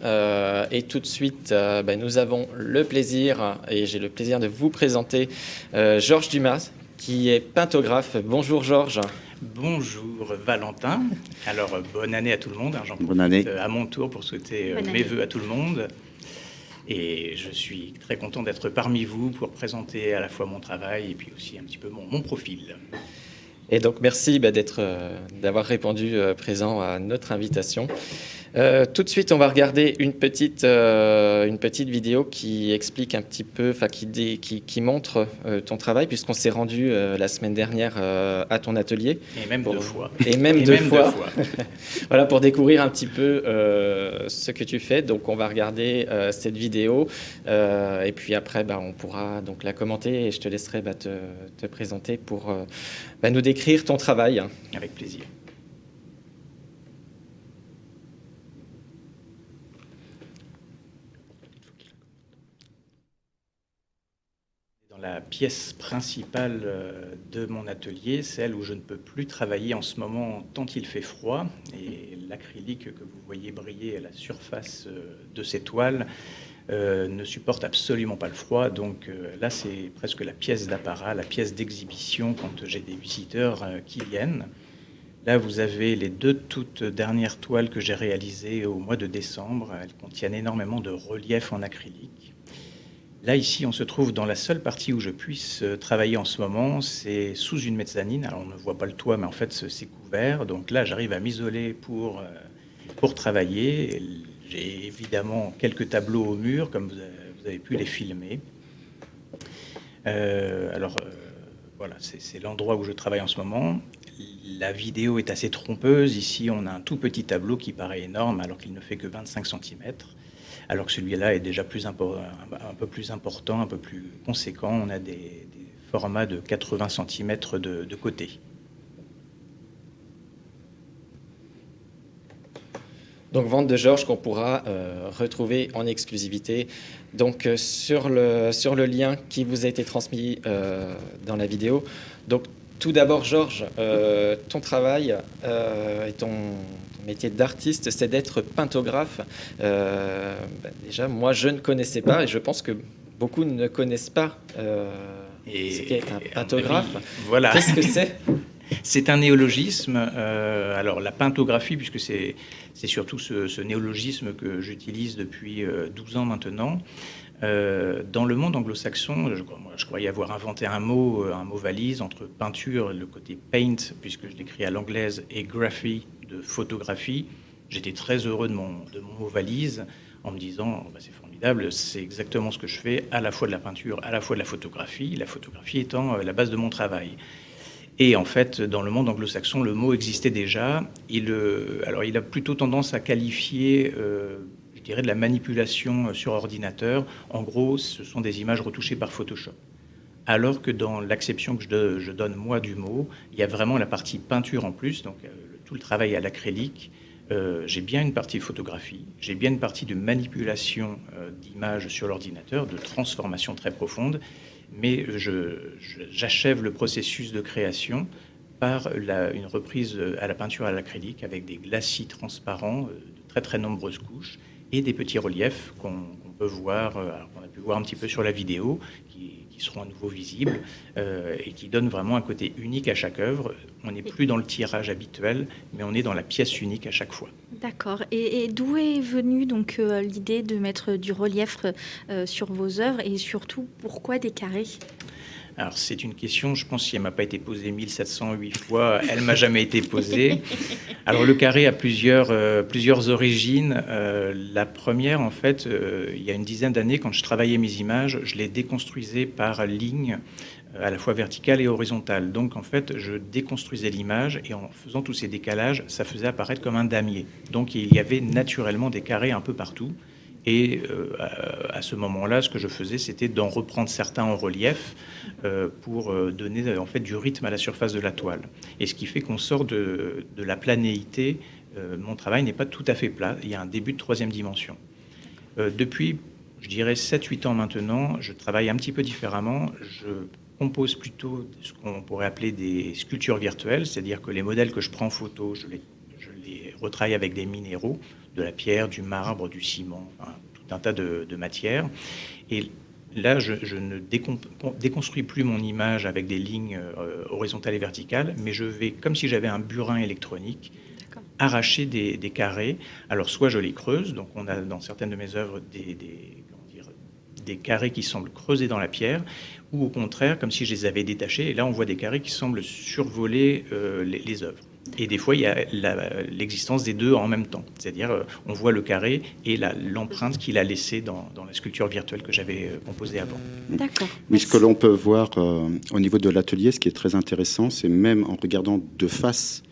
Et tout de suite, nous avons le plaisir, et j'ai le plaisir de vous présenter Georges Dumas, qui est pintographe. Bonjour Georges. Bonjour Valentin. Alors bonne année à tout le monde. J'en Bonne année. profite à mon tour pour souhaiter mes voeux à tout le monde. Et je suis très content d'être parmi vous pour présenter à la fois mon travail et puis aussi un petit peu mon profil. Et donc merci d'avoir répondu présent à notre invitation. Tout de suite, on va regarder une petite vidéo qui explique un petit peu, qui montre ton travail, puisqu'on s'est rendu la semaine dernière à ton atelier. Et même deux fois. Et même deux fois. Voilà, pour découvrir un petit peu ce que tu fais. Donc, on va regarder cette vidéo. Et puis après, on pourra donc la commenter et je te laisserai te présenter pour nous décrire ton travail. Avec plaisir. La pièce principale de mon atelier, celle où je ne peux plus travailler en ce moment tant il fait froid, et l'acrylique que vous voyez briller à la surface de ces toiles ne supporte absolument pas le froid. Donc là, c'est presque la pièce d'apparat, la pièce d'exhibition quand j'ai des visiteurs qui viennent. Là, vous avez les deux toutes dernières toiles que j'ai réalisées au mois de décembre. Elles contiennent énormément de relief en acrylique. Là, ici, on se trouve dans la seule partie où je puisse travailler en ce moment, c'est sous une mezzanine. Alors, on ne voit pas le toit, mais en fait, c'est couvert. Donc là, j'arrive à m'isoler pour travailler. J'ai évidemment quelques tableaux au mur, comme vous avez pu les filmer. Voilà, c'est l'endroit où je travaille en ce moment. La vidéo est assez trompeuse. Ici, on a un tout petit tableau qui paraît énorme, alors qu'il ne fait que 25 cm. Alors que celui-là est déjà un peu plus important, un peu plus conséquent. On a des formats de 80 cm de côté. Donc, vente de Georges qu'on pourra retrouver en exclusivité donc, sur le lien qui vous a été transmis dans la vidéo. Donc, tout d'abord, Georges, ton travail et ton métier d'artiste, c'est d'être pintographe. Déjà, moi, je ne connaissais pas et je pense que beaucoup ne connaissent pas ce qu'est un pintographe. Voilà. Qu'est-ce que c'est ? C'est un néologisme. Alors, la pintographie, puisque c'est surtout ce néologisme que j'utilise depuis 12 ans maintenant. Dans le monde anglo-saxon, je croyais avoir inventé un mot valise entre peinture, le côté paint, puisque je l'écris à l'anglaise, et graphy, de photographie. J'étais très heureux de mon mot valise, en me disant c'est formidable, c'est exactement ce que je fais, à la fois de la peinture, à la fois de la photographie étant la base de mon travail. Et en fait, dans le monde anglo-saxon, le mot existait déjà. Il a plutôt tendance à qualifier je dirais de la manipulation sur ordinateur. En gros, ce sont des images retouchées par Photoshop. Alors que dans l'acception que je donne moi du mot, il y a vraiment la partie peinture en plus, donc tout le travail à l'acrylique. J'ai bien une partie photographie, j'ai bien une partie de manipulation d'images sur l'ordinateur, de transformation très profonde, mais j'achève le processus de création par une reprise à la peinture à l'acrylique avec des glacis transparents de très très nombreuses couches et des petits reliefs qu'on peut voir, qu'on a pu voir un petit peu sur la vidéo, qui seront à nouveau visibles et qui donnent vraiment un côté unique à chaque œuvre. On n'est plus dans le tirage habituel, mais on est dans la pièce unique à chaque fois. D'accord. Et d'où est venue donc l'idée de mettre du relief sur vos œuvres et surtout pourquoi des carrés ? Alors c'est une question, je pense, si elle ne m'a pas été posée 1708 fois, elle ne m'a jamais été posée. Alors le carré a plusieurs origines. La première, en fait, il y a une dizaine d'années, quand je travaillais mes images, je les déconstruisais par lignes, à la fois verticales et horizontales. Donc en fait, je déconstruisais l'image et en faisant tous ces décalages, ça faisait apparaître comme un damier. Donc il y avait naturellement des carrés un peu partout. Et à ce moment-là, ce que je faisais, c'était d'en reprendre certains en relief pour donner en fait du rythme à la surface de la toile. Et ce qui fait qu'on sort de la planéité. Mon travail n'est pas tout à fait plat. Il y a un début de troisième dimension. Depuis, je dirais, 7-8 ans maintenant, je travaille un petit peu différemment. Je compose plutôt ce qu'on pourrait appeler des sculptures virtuelles, c'est-à-dire que les modèles que je prends en photo, je les retravaille avec des minéraux, de la pierre, du marbre, du ciment, enfin, tout un tas de matières. Et là, je ne déconstruis plus mon image avec des lignes horizontales et verticales, mais je vais, comme si j'avais un burin électronique, arracher des carrés. Alors, soit je les creuse, donc on a dans certaines de mes œuvres des carrés qui semblent creuser dans la pierre, ou au contraire, comme si je les avais détachés, et là on voit des carrés qui semblent survoler les œuvres. Et des fois, il y a l'existence des deux en même temps. C'est-à-dire, on voit le carré et l'empreinte qu'il a laissée dans la sculpture virtuelle que j'avais composée avant. D'accord. Oui, ce que l'on peut voir au niveau de l'atelier, ce qui est très intéressant, c'est même en regardant de face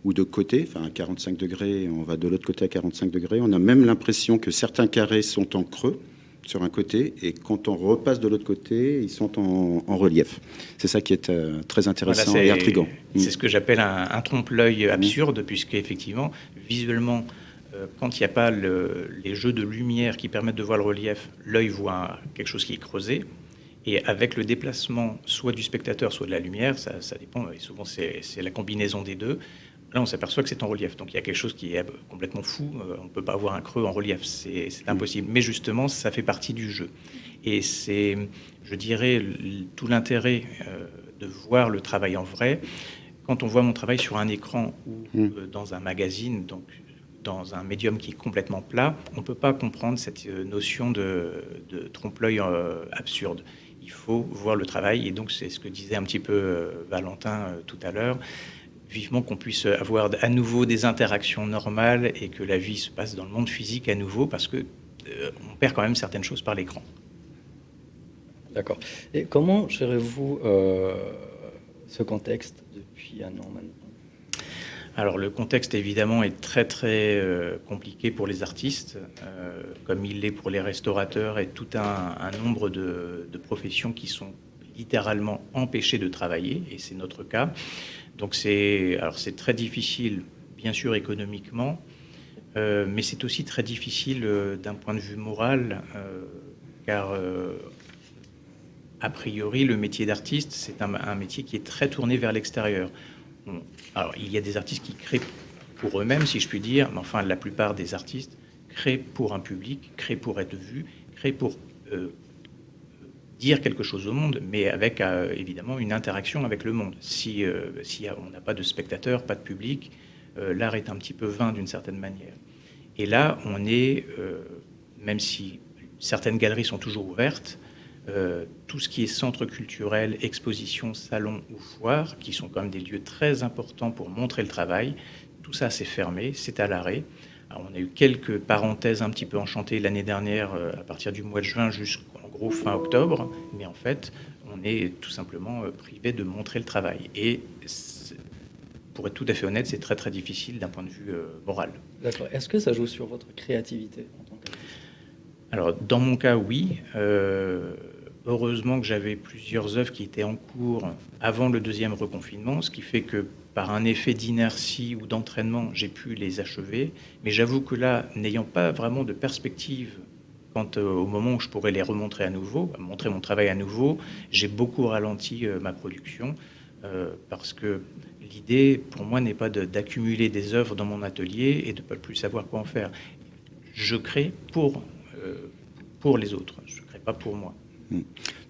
ou de côté, enfin à 45 degrés, on va de l'autre côté à 45 degrés, on a même l'impression que certains carrés sont en creux sur un côté, et quand on repasse de l'autre côté, ils sont en relief. C'est ça qui est très intéressant et intriguant. C'est ce que j'appelle un trompe-l'œil absurde, puisqu'effectivement, visuellement, quand il n'y a pas les jeux de lumière qui permettent de voir le relief, l'œil voit quelque chose qui est creusé, et avec le déplacement soit du spectateur, soit de la lumière, ça dépend, et souvent c'est la combinaison des deux. Là, on s'aperçoit que c'est en relief. Donc, il y a quelque chose qui est complètement fou. On ne peut pas avoir un creux en relief. C'est impossible. Mais justement, ça fait partie du jeu. Et c'est, je dirais, tout l'intérêt de voir le travail en vrai. Quand on voit mon travail sur un écran ou dans un magazine, donc dans un médium qui est complètement plat, on ne peut pas comprendre cette notion de trompe-l'œil absurde. Il faut voir le travail. Et donc, c'est ce que disait un petit peu Valentin tout à l'heure. Vivement qu'on puisse avoir à nouveau des interactions normales et que la vie se passe dans le monde physique à nouveau, parce que on perd quand même certaines choses par l'écran. D'accord. Et comment gérez-vous ce contexte depuis un an maintenant? Alors le contexte évidemment est très très compliqué pour les artistes, comme il l'est pour les restaurateurs et tout un nombre de professions qui sont littéralement empêchées de travailler, et c'est notre cas. Donc c'est très difficile, bien sûr économiquement, mais c'est aussi très difficile d'un point de vue moral, car a priori le métier d'artiste, c'est un métier qui est très tourné vers l'extérieur. Alors il y a des artistes qui créent pour eux-mêmes, si je puis dire, mais enfin la plupart des artistes créent pour un public, créent pour être vus, créent pour dire quelque chose au monde, mais avec évidemment une interaction avec le monde. Si on n'a pas de spectateurs, pas de public, l'art est un petit peu vain d'une certaine manière. Et là, on est, même si certaines galeries sont toujours ouvertes, tout ce qui est centre culturel, exposition, salon ou foire, qui sont quand même des lieux très importants pour montrer le travail, tout ça c'est fermé, c'est à l'arrêt. Alors, on a eu quelques parenthèses un petit peu enchantées l'année dernière, à partir du mois de juin jusqu'en gros fin octobre, mais en fait, on est tout simplement privé de montrer le travail. Et pour être tout à fait honnête, c'est très très difficile d'un point de vue moral. D'accord. Est-ce que ça joue sur votre créativité en tant qu'artiste? Alors, dans mon cas, oui. Heureusement que j'avais plusieurs œuvres qui étaient en cours avant le deuxième reconfinement, ce qui fait que par un effet d'inertie ou d'entraînement, j'ai pu les achever. Mais j'avoue que là, n'ayant pas vraiment de perspective quant au moment où je pourrais les remontrer à nouveau, montrer mon travail à nouveau, j'ai beaucoup ralenti ma production parce que l'idée, pour moi, n'est pas d'accumuler des œuvres dans mon atelier et de ne pas plus savoir quoi en faire. Je crée pour les autres, je ne crée pas pour moi.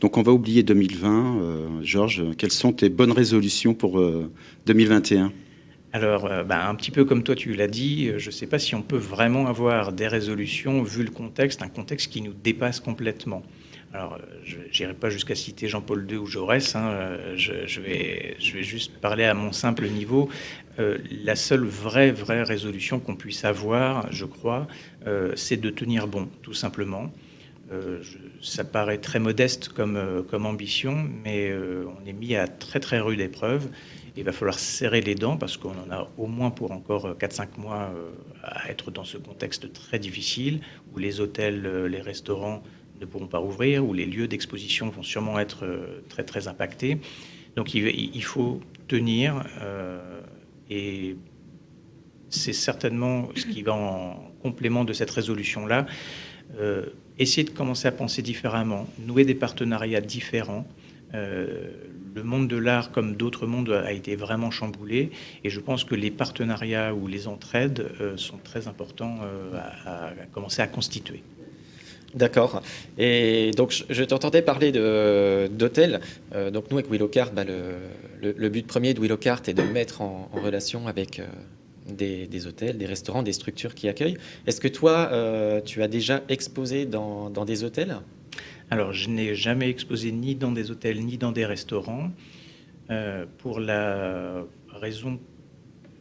Donc on va oublier 2020. Georges, quelles sont tes bonnes résolutions pour 2021 ? Alors, un petit peu comme toi tu l'as dit, je ne sais pas si on peut vraiment avoir des résolutions vu le contexte, un contexte qui nous dépasse complètement. Alors, je n'irai pas jusqu'à citer Jean-Paul II ou Jaurès, je vais juste parler à mon simple niveau. La seule vraie résolution qu'on puisse avoir, je crois, c'est de tenir bon, tout simplement. Ça paraît très modeste comme ambition, mais on est mis à très très rude épreuve. Il va falloir serrer les dents parce qu'on en a au moins pour encore 4-5 mois à être dans ce contexte très difficile où les hôtels, les restaurants ne pourront pas ouvrir, où les lieux d'exposition vont sûrement être très très impactés. Donc il faut tenir et c'est certainement ce qui va en complément de cette résolution-là. Essayer de commencer à penser différemment, nouer des partenariats différents. le monde de l'art, comme d'autres mondes, a été vraiment chamboulé. Et je pense que les partenariats ou les entraides sont très importants à commencer à constituer. D'accord. Et donc, je t'entendais parler d'hôtels. Donc, nous, avec Willowcart, le but premier de Willowcart est de mettre en relation avec des hôtels, des restaurants, des structures qui accueillent. Est-ce que toi, tu as déjà exposé dans des hôtels? Alors, je n'ai jamais exposé ni dans des hôtels ni dans des restaurants, pour la raison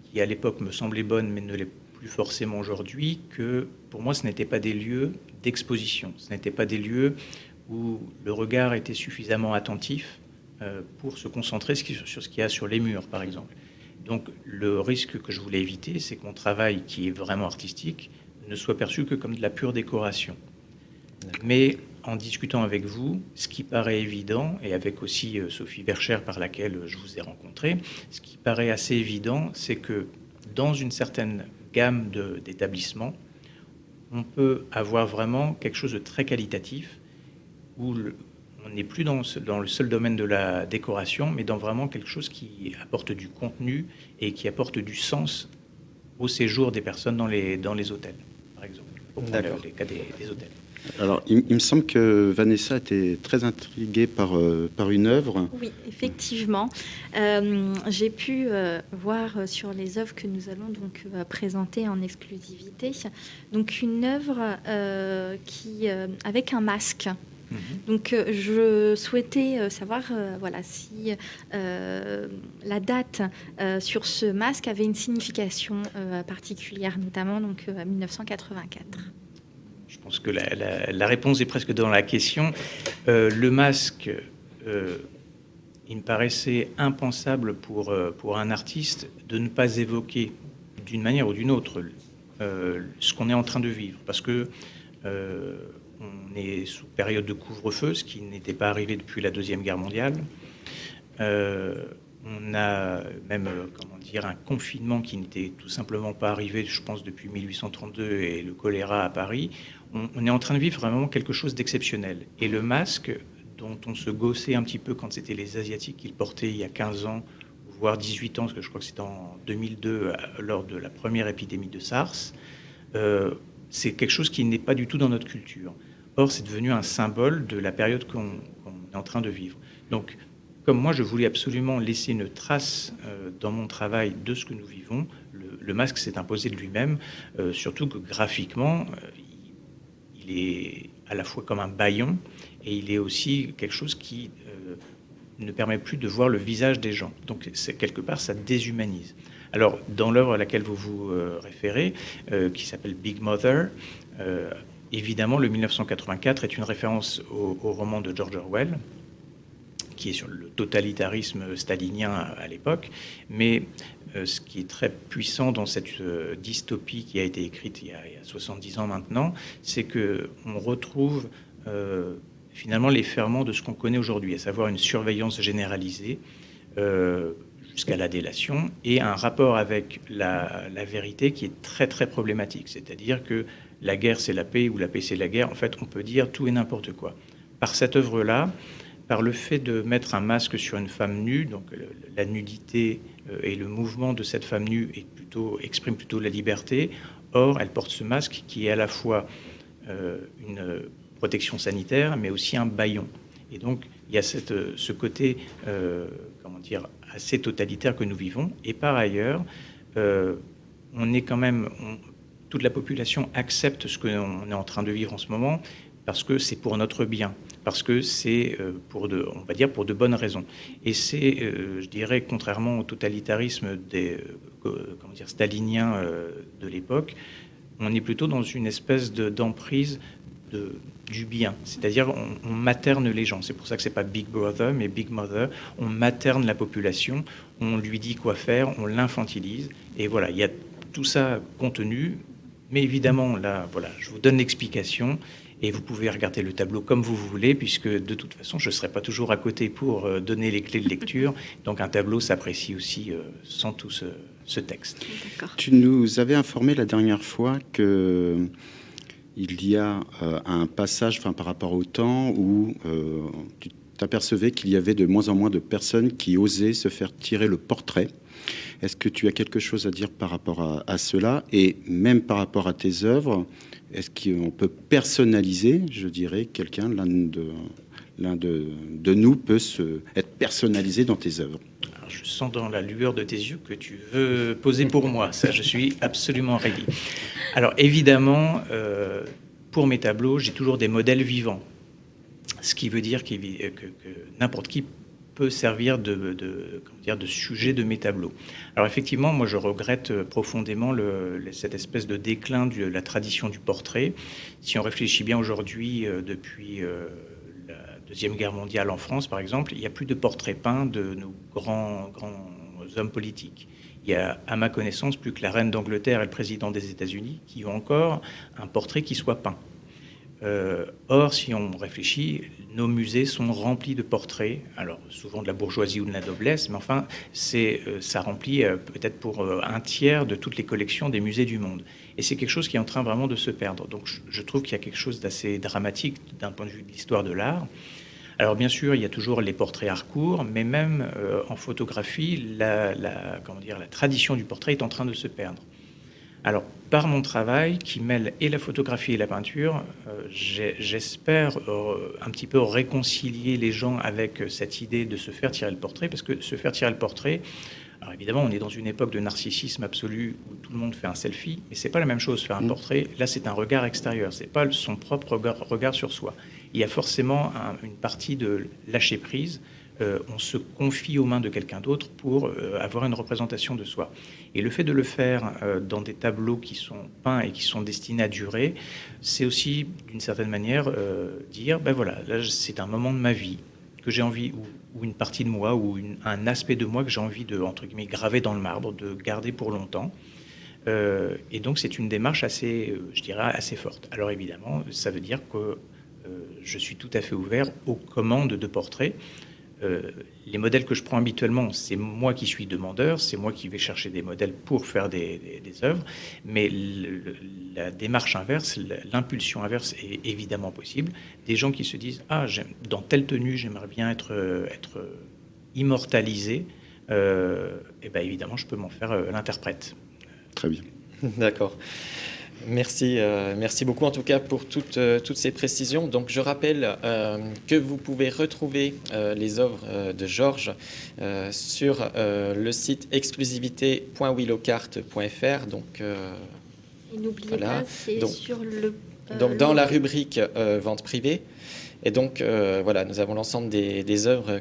qui, à l'époque, me semblait bonne, mais ne l'est plus forcément aujourd'hui, que pour moi, ce n'étaient pas des lieux d'exposition. Ce n'étaient pas des lieux où le regard était suffisamment attentif pour se concentrer sur ce qu'il y a sur les murs, par exemple. Donc, le risque que je voulais éviter, c'est que mon travail, qui est vraiment artistique, ne soit perçu que comme de la pure décoration. Mais en discutant avec vous, ce qui paraît évident, et avec aussi Sophie Vercher par laquelle je vous ai rencontré, ce qui paraît assez évident, c'est que dans une certaine gamme d'établissements, on peut avoir vraiment quelque chose de très qualitatif, où on n'est plus dans le seul domaine de la décoration, mais dans vraiment quelque chose qui apporte du contenu et qui apporte du sens au séjour des personnes dans les hôtels, par exemple, pour prendre les cas des hôtels. Alors, il me semble que Vanessa était très intriguée par une œuvre. Oui, effectivement. J'ai pu voir sur les œuvres que nous allons donc présenter en exclusivité, donc une œuvre avec un masque. Donc, je souhaitais savoir voilà, si la date sur ce masque avait une signification particulière, notamment donc, à 1984. Je pense que la réponse est presque dans la question. Le masque, il me paraissait impensable pour un artiste de ne pas évoquer d'une manière ou d'une autre ce qu'on est en train de vivre. Parce que on est sous période de couvre-feu, ce qui n'était pas arrivé depuis la Deuxième Guerre mondiale. On a même, un confinement qui n'était tout simplement pas arrivé, je pense, depuis 1832 et le choléra à Paris. On est en train de vivre vraiment quelque chose d'exceptionnel. Et le masque, dont on se gaussait un petit peu quand c'était les Asiatiques qui le portaient il y a 15 ans, voire 18 ans, parce que je crois que c'était en 2002, lors de la première épidémie de SARS, c'est quelque chose qui n'est pas du tout dans notre culture. Or, c'est devenu un symbole de la période qu'on est en train de vivre. Donc, comme moi, je voulais absolument laisser une trace dans mon travail de ce que nous vivons, le masque s'est imposé de lui-même, surtout que graphiquement, il est à la fois comme un bâillon et il est aussi quelque chose qui ne permet plus de voir le visage des gens. Donc, quelque part, ça déshumanise. Alors, dans l'œuvre à laquelle vous vous référez, qui s'appelle Big Mother, évidemment, le 1984 est une référence au roman de George Orwell, qui est sur le totalitarisme stalinien à l'époque. Mais ce qui est très puissant dans cette dystopie qui a été écrite il y a 70 ans maintenant, c'est qu'on retrouve finalement les ferments de ce qu'on connaît aujourd'hui, à savoir une surveillance généralisée jusqu'à la délation, et un rapport avec la vérité qui est très très problématique. C'est-à-dire que la guerre c'est la paix ou la paix c'est la guerre. En fait, on peut dire tout et n'importe quoi. Par cette œuvre-là, par le fait de mettre un masque sur une femme nue, donc la nudité et le mouvement de cette femme nue exprime plutôt la liberté. Or, elle porte ce masque qui est à la fois une protection sanitaire, mais aussi un bâillon. Et donc, il y a ce côté, assez totalitaire que nous vivons. Et par ailleurs, on est quand même, toute la population accepte ce qu'on est en train de vivre en ce moment, parce que c'est pour notre bien, parce que c'est pour de bonnes raisons. Et c'est, je dirais, contrairement au totalitarisme stalinien de l'époque, on est plutôt dans une espèce d'emprise du bien. C'est-à-dire, on materne les gens. C'est pour ça que c'est pas Big Brother, mais Big Mother. On materne la population, on lui dit quoi faire, on l'infantilise. Et voilà, il y a tout ça contenu. Mais évidemment, là, voilà, je vous donne l'explication. Et vous pouvez regarder le tableau comme vous voulez, puisque de toute façon, je ne serai pas toujours à côté pour donner les clés de lecture. Donc un tableau s'apprécie aussi sans tout ce texte. Tu nous avais informé la dernière fois qu'il y a un passage par rapport au temps où apercevais qu'il y avait de moins en moins de personnes qui osaient se faire tirer le portrait. Est-ce que tu as quelque chose à dire par rapport à cela? Et même par rapport à tes œuvres, est-ce qu'on peut personnaliser, je dirais, quelqu'un, l'un de nous peut être personnalisé dans tes œuvres? Alors, je sens dans la lueur de tes yeux que tu veux poser pour moi. Ça, je suis absolument ready. Alors, évidemment, pour mes tableaux, j'ai toujours des modèles vivants. Ce qui veut dire que n'importe qui peut servir de sujet de mes tableaux. Alors effectivement, moi je regrette profondément cette espèce de déclin de la tradition du portrait. Si on réfléchit bien aujourd'hui, depuis la Deuxième Guerre mondiale en France par exemple, il n'y a plus de portraits peints de nos grands hommes politiques. Il y a, à ma connaissance, plus que la reine d'Angleterre et le président des États-Unis qui ont encore un portrait qui soit peint. Or, si on réfléchit, nos musées sont remplis de portraits, alors souvent de la bourgeoisie ou de la noblesse, mais enfin, ça remplit peut-être pour un tiers de toutes les collections des musées du monde. Et c'est quelque chose qui est en train vraiment de se perdre. Donc je trouve qu'il y a quelque chose d'assez dramatique d'un point de vue de l'histoire de l'art. Alors bien sûr, il y a toujours les portraits Harcourt, mais même en photographie, la tradition du portrait est en train de se perdre. Alors, par mon travail, qui mêle et la photographie et la peinture, j'espère un petit peu réconcilier les gens avec cette idée de se faire tirer le portrait, parce que se faire tirer le portrait, alors évidemment, on est dans une époque de narcissisme absolu où tout le monde fait un selfie, mais c'est pas la même chose, faire un portrait. Là, c'est un regard extérieur, c'est pas son propre regard sur soi. Il y a forcément une partie de lâcher prise. On se confie aux mains de quelqu'un d'autre pour avoir une représentation de soi. Et le fait de le faire dans des tableaux qui sont peints et qui sont destinés à durer, c'est aussi, d'une certaine manière, dire, ben voilà, là, c'est un moment de ma vie que j'ai envie, ou une partie de moi, ou un aspect de moi que j'ai envie de, entre guillemets, graver dans le marbre, de garder pour longtemps. Et donc, c'est une démarche assez, je dirais, assez forte. Alors, évidemment, ça veut dire que je suis tout à fait ouvert aux commandes de portraits. Les modèles que je prends habituellement, c'est moi qui suis demandeur, c'est moi qui vais chercher des modèles pour faire des œuvres, mais la démarche inverse, l'impulsion inverse est évidemment possible. Des gens qui se disent « Ah, dans telle tenue, j'aimerais bien être immortalisé », et bien évidemment, je peux m'en faire l'interprète. Très bien. D'accord. Merci beaucoup en tout cas pour toutes ces précisions. Donc je rappelle que vous pouvez retrouver les œuvres de Georges sur le site exclusivité.willowcart.fr. Donc et n'oubliez voilà. pas, c'est donc, sur le donc dans la rubrique vente privée. Et donc voilà, nous avons l'ensemble des œuvres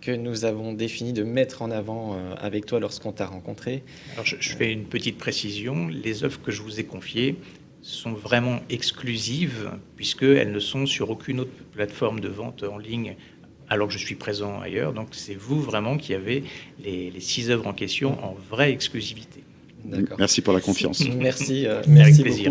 que nous avons défini de mettre en avant avec toi lorsqu'on t'a rencontré. Alors je fais une petite précision. Les œuvres que je vous ai confiées sont vraiment exclusives puisqu'elles ne sont sur aucune autre plateforme de vente en ligne alors que je suis présent ailleurs. Donc c'est vous vraiment qui avez les 6 œuvres en question en vraie exclusivité. D'accord. Merci pour la confiance. Merci Avec plaisir. beaucoup.